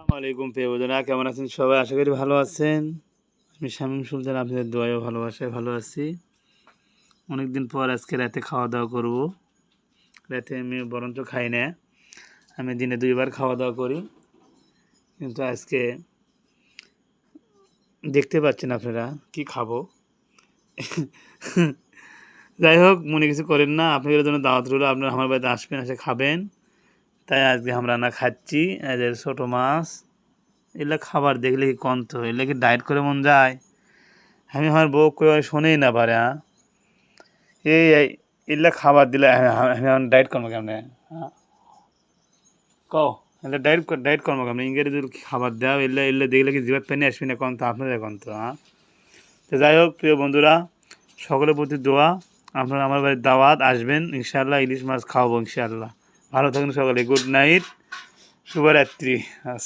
আসসালামু আলাইকুম প্রিয় বন্ধুরা, কেমন আছেন সবাই? আশা করি ভালো আছেন। আমি শামীম সুলতান, আপনাদের দোয়ায় ও ভালোবাসায় ভালো আছি। অনেকদিন পর আজকে রাতে খাওয়া দাওয়া করব। রাতে আমি বরঞ্চ খাই না, আমি দিনে 2বার খাওয়া দাওয়া করি, কিন্তু আজকে দেখতে পাচ্ছেন আপনারা কি খাবো। যাই হোক, মনে কিছু করেন না, আপনাদের জন্য দাওয়াত রইল, আপনারা আমার বাড়িতে আসবেন, এসে খাবেন। তাই আজকে আমরা রান্না খাচ্ছি ছোটো মাছ। এগুলো খাবার দেখলে কি কন্ত, এগুলো কি ডায়েট করে মন যায়? আমি আমার বউ কই শোনেই না পারে। এই এগুলা খাবার দিলে আমি এখন ডায়েট করবো কেমনে? কও, এগুলো ডায়েট করবো কেমনে? ইংরেজি খাবার দেওয়া এগুলো এগুলো দেখলে কি জিভার পেনে আসবি না? কন্ত আপনাদের কন্ত। তো যাই হোক প্রিয় বন্ধুরা, সকলের প্রতি দোয়া, আপনারা আমার বাড়ির দাওয়াত আসবেন ইনশাআল্লাহ, ইলিশ মাছ খাওয়াবো ইনশাআল্লাহ। ভালো থাকুন সকলে, গুড নাইট, শুভরাত্রি, আসসালাম।